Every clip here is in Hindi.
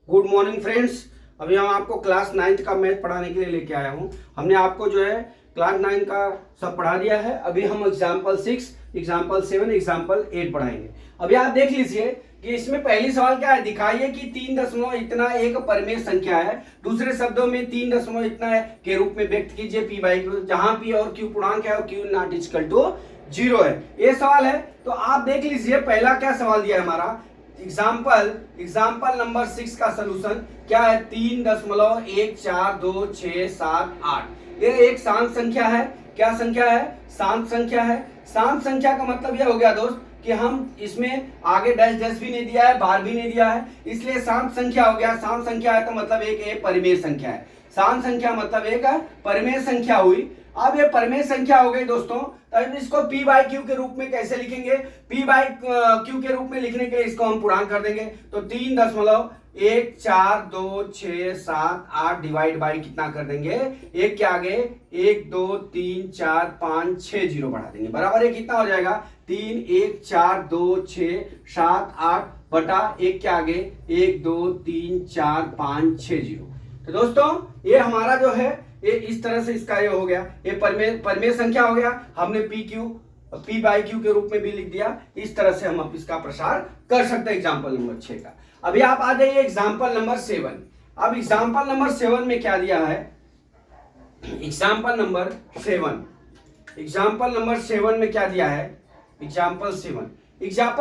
Good morning friends. अभी हम आपको क्लास 9th का मैथ पढ़ाने के लिए लेके आया हूँ। हमने आपको जो है क्लास 9 का सब पढ़ा दिया है। अभी हम एग्जाम्पल 6, एग्जाम्पल 7, एग्जाम्पल 8 पढ़ाएंगे। अभी आप देख लीजिए कि इसमें पहली सवाल क्या है, दिखाइए कि 3 दशमलव इतना एक परिमेय संख्या है, दूसरे शब्दों में 3 दशमलव इतना है के रूप में व्यक्त कीजिए पी बाई क्यू, जहां पी और क्यू पूर्णांक है और क्यू नॉट इक्वल टू 0 है। ये सवाल है। तो आप देख लीजिए पहला क्या सवाल दिया है हमारा, एग्जाम्पल नंबर 6 का सलूशन क्या है, 3.14267 ये एक शांत संख्या है। क्या संख्या है? शांत संख्या है। शांत संख्या का मतलब यह हो गया दोस्त कि हम इसमें आगे डैश डैश भी नहीं दिया है, बार भी नहीं दिया है, इसलिए शांत संख्या हो गया। शांत संख्या है तो मतलब एक परिमेय संख्या है। शांत संख्या मतलब एक परिमेय संख्या हुई। अब ये परिमेय संख्या हो गई दोस्तों, तो इसको पी बाई क्यू के रूप में कैसे लिखेंगे? पी बाई क्यू के रूप में लिखने के लिए इसको हम पूर्णांक कर देंगे। तो 3.14267 डिवाइड बाई कितना कर देंगे, एक के आगे 1 2 3 4 5 6 जीरो बढ़ा देंगे, बराबर है कितना हो जाएगा 3 1 4 2 6 7 8 बटा एक के आगे 1 2 3 4 5 6 जीरो। तो दोस्तों ये हमारा जो है ये इस तरह से इसका ये हो गया, ये परिमेय संख्या हो गया। हमने पी बाई क्यू के रूप में भी लिख दिया। इस तरह से हम इसका प्रसार कर सकते हैं एग्जाम्पल नंबर 6 का। अभी आप आ जाइए एग्जाम्पल नंबर 7। अब एग्जाम्पल नंबर 7 में क्या दिया है, एग्जाम्पल नंबर 7 में क्या दिया है, एग्जाम्पल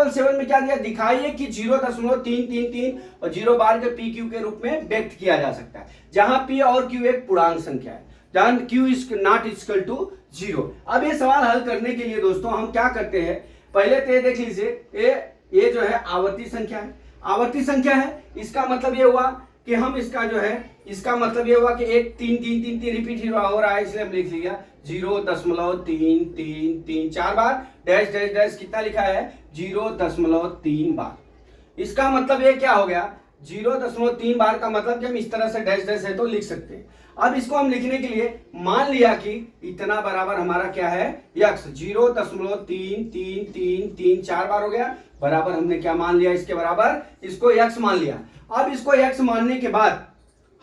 7 में क्या दिया, दिखाइए कि 0.333 और 0 बार के पी क्यू के रूप में व्यक्त किया जा सकता है, जहां पी और क्यू एक पूर्णांक संख्या है, जहां q is not equal to 0। अब ये सवाल हल करने के लिए दोस्तों हम क्या करते हैं, पहले तो ये देख लीजिए ये जो है आवर्ती संख्या है। आवर्ती संख्या है, इसका मतलब ये हुआ कि हम इसका जो है, इसका मतलब ये हुआ कि एक 3 3 3 3 रिपीट हो रहा है, इसलिए हम लिख लिया 0.333 4 बार डैश डैश डैश कितना लिखा है 0.3 बार। इसका मतलब ये क्या हो गया, 0.3 बार का मतलब कि हम इस तरह से डैश डैश है तो लिख सकते हैं। अब इसको हम लिखने के लिए मान लिया कि इतना बराबर हमारा क्या है यक्स, 0.333 4 बार हो गया, बराबर हमने क्या मान लिया इसके बराबर, इसको यक्स मान लिया। अब इसको यक्स मानने के बाद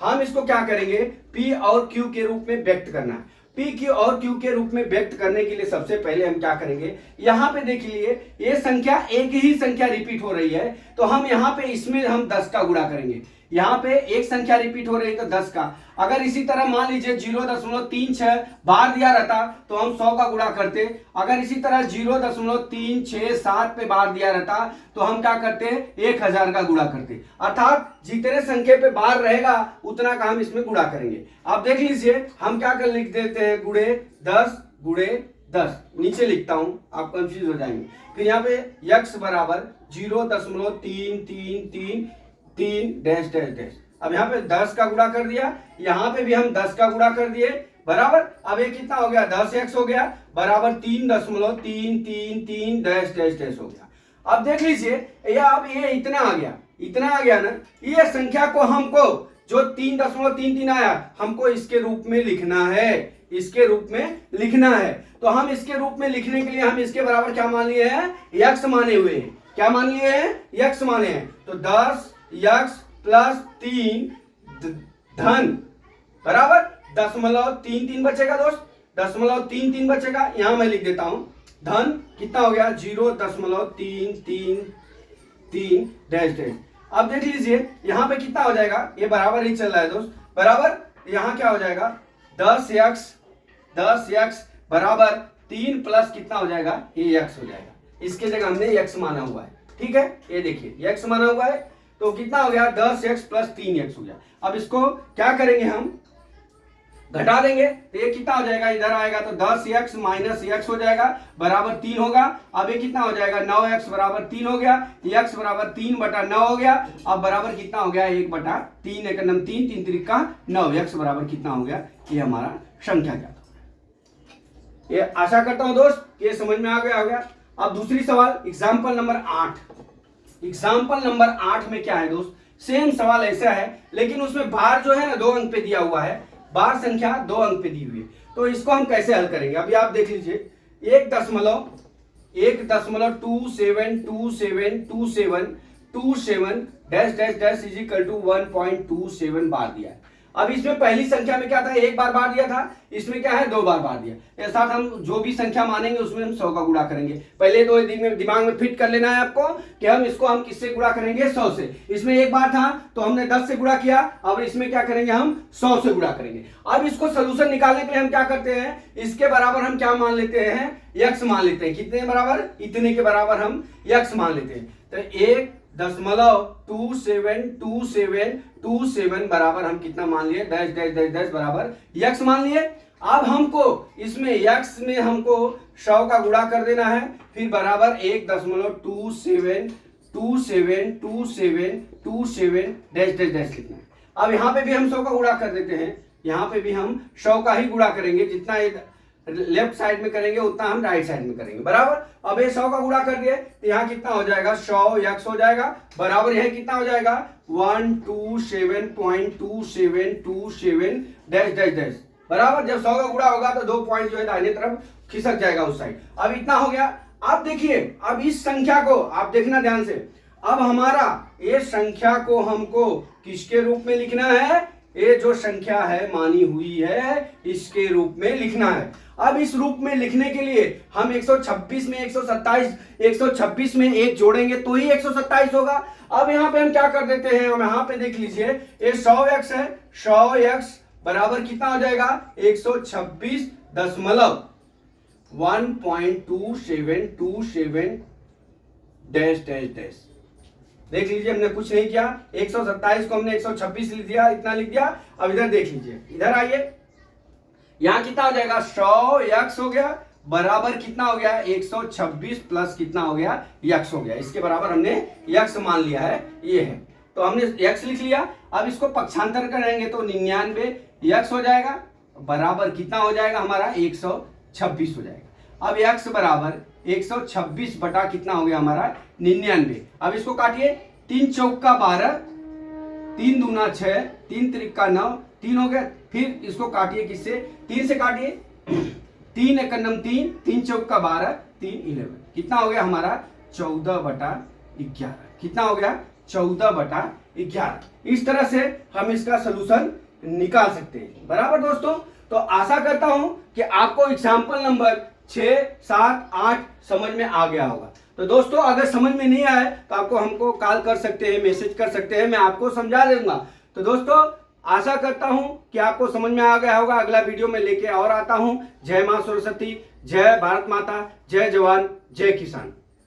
हम इसको क्या करेंगे, पी और क्यू के रूप में व्यक्त करना है। पी क्यू और क्यू के रूप में व्यक्त करने के लिए सबसे पहले हम क्या करेंगे, यहां पे देखिए ये संख्या एक ही संख्या रिपीट हो रही है, तो हम यहां पे इसमें हम 10 का गुणा करेंगे। यहां पे एक संख्या रिपीट हो रही है तो 10 का, अगर इसी तरह मान लीजिए 0.36 बार दिया रहता तो हम 100 का गुणा करते। अगर इसी तरह 0.367 पे बार दिया रहता तो हम क्या करते, 1000 का गुणा करते। अर्थात जितने संख्या पे बार रहेगा उतना का हम इसमें गुणा करेंगे। आप देख लीजिए हम क्या कर लिख देते हैं, गुणे 10 नीचे लिखता हूं, आप कंफ्यूज हो जाएंगे। फिर यहाँ पे यक्स बराबर 0.333 डैश डैश डैश। अब यहाँ पे 10 का गुणा कर दिया, यहाँ पे भी हम 10 का गुणा कर दिए, बराबर। अब ये कितना हो गया, 10x हो गया, बराबर 3.333 डैश डैश डैश हो गया। अब देख लीजिए अब ये इतना आ गया ना, ये संख्या को हमको जो 3.33 आया हमको इसके रूप में लिखना है, इसके रूप में लिखना है। तो हम इसके रूप में लिखने के लिए हम इसके बराबर क्या मान लिए हैं, यक्स माने हुए हैं। क्या मान लिए हैं, यक्स माने हैं। तो 10 यक्स प्लस 3 धन बराबर 0.33 बचेगा दोस्त, 0.33 बचेगा। यहां मैं लिख देता हूं धन कितना हो गया 0.333 डैश डैश। अब देख लीजिए यहां पे कितना हो जाएगा, ये बराबर ही चल रहा है दोस्त, बराबर यहां क्या हो जाएगा 10x बराबर 3 प्लस कितना हो जाएगा, ये x हो जाएगा। इसके जगह हमने x माना हुआ है, ठीक है। ये देखिए x माना हुआ है तो कितना हो गया 10x प्लस 3x हो गया। अब इसको क्या करेंगे, हम घटा देंगे तो ये कितना हो जाएगा, इधर आएगा तो 10x माइनस x हो जाएगा, बराबर 3 होगा। अब ये कितना हो जाएगा 9x बराबर 3 हो गया, x बराबर 3/9 हो गया। अब बराबर कितना हो गया 1/3, 1 नम 3 3 त्रिका 9, x बराबर कितना हो गया, ये हमारा संख्या क्या था। ये आशा करता हूं दोस्त ये समझ में आ गया। अब दूसरी सवाल एग्जाम्पल नंबर 8 में क्या है दोस्त, सेम सवाल ऐसा है लेकिन उसमें बार जो है ना 2 अंक पे दिया हुआ है, बार संख्या 2 अंक पे दी हुई है। तो इसको हम कैसे हल करेंगे, अभी आप देख लीजिए 1.272727 1.27 dash dash dash is equal to 1.27 bar दिया है। अब इसमें पहली संख्या में क्या था, एक बार बार दिया था, इसमें क्या है 2 बार बार दिया। इस साथ हम जो भी संख्या मानेंगे उसमें हम 100 का गुणा करेंगे। पहले तो दिमाग में फिट कर लेना है आपको कि हम किससे गुणा करेंगे, 100 से। इसमें एक बार था तो हमने 10 से गुणा किया, अब इसमें क्या करेंगे, हम 100 से गुणा करेंगे। अब इसको सोल्यूशन निकालने के लिए हम क्या करते हैं, इसके बराबर हम क्या मान लेते हैं, x मान लेते हैं। कितने बराबर, इतने के बराबर हम x मान लेते हैं। तो 1.2727 बराबर हम कितना मान लिए, डैश डैश डैश डैश बराबर x मान लिए। अब हमको इसमें x में हमको 100 का गुणा कर देना है, फिर बराबर 1.272727 डैश डैश डैश लिखना है। अब यहाँ पे भी हम 100 का गुणा कर देते हैं, यहाँ पे भी हम 100 का ही गुणा करेंगे, जितना लेफ्ट साइड में करेंगे उतना हम राइट साइड में करेंगे, बराबर। अब ये 100 का गुणा कर दिए तो यहाँ कितना हो जाएगा, 100x हो जाएगा, बराबर यह कितना हो जाएगा 127.2727 डैश डैश डैश, बराबर। जब 100 का गुणा होगा तो 2 पॉइंट जो है दाहिने तरफ खिसक जाएगा उस साइड। अब इतना हो गया। अब देखिए, अब इस संख्या को आप देखना ध्यान से, अब हमारा ये संख्या को हमको किसके रूप में लिखना है, ये जो संख्या है मानी हुई है इसके रूप में लिखना है। अब इस रूप में लिखने के लिए हम 126 में 126 में 1 जोड़ेंगे तो ही 127 होगा। अब यहाँ पे हम क्या कर देते हैं, हम यहाँ पे देख लीजिए, ये 100x है, 100x बराबर कितना हो जाएगा 126.1.2727 डैश डैश डैश। देख लीजिए, हमने कुछ नहीं किया, 127 को हमने 126 लिख दिया, इतना लिख दिया। अब इधर देख लीजिए, इधर आइए, यहां कितना हो जाएगा 100x हो गया, बराबर कितना हो गया 126 प्लस कितना हो गया x हो गया। इसके बराबर हमने x मान लिया है, ये है, तो हमने x लिख लिया। अब इसको पक्षांतर करेंगे तो 99x हो जाएगा, बराबर कितना हो जाएगा हमारा 126 हो जाएगा। अब x बराबर 126 बटा कितना हो गया हमारा 99। अब इसको काटिए, 3 चौका 12, 3 दूना 6, 3 त्रिका 9, 3 हो गया। फिर इसको काटिए, किससे, 3 से काटिए, 3 एकम 3, 3 चौका 12, 3 11, कितना हो गया हमारा 14/11। कितना हो गया 14/11। इस तरह से हम इसका सलूशन निकाल सकते हैं, बराबर दोस्तों। तो आशा करता हूं कि आपको एग्जाम्पल नंबर 6, 7, 8 समझ में आ गया होगा। तो दोस्तों, अगर समझ में नहीं आए तो आपको हमको कॉल कर सकते हैं, मैसेज कर सकते हैं, मैं आपको समझा दूंगा। तो दोस्तों, आशा करता हूं कि आपको समझ में आ गया होगा। अगला वीडियो में लेके और आता हूं। जय मां सरस्वती, जय भारत माता, जय जवान, जय किसान।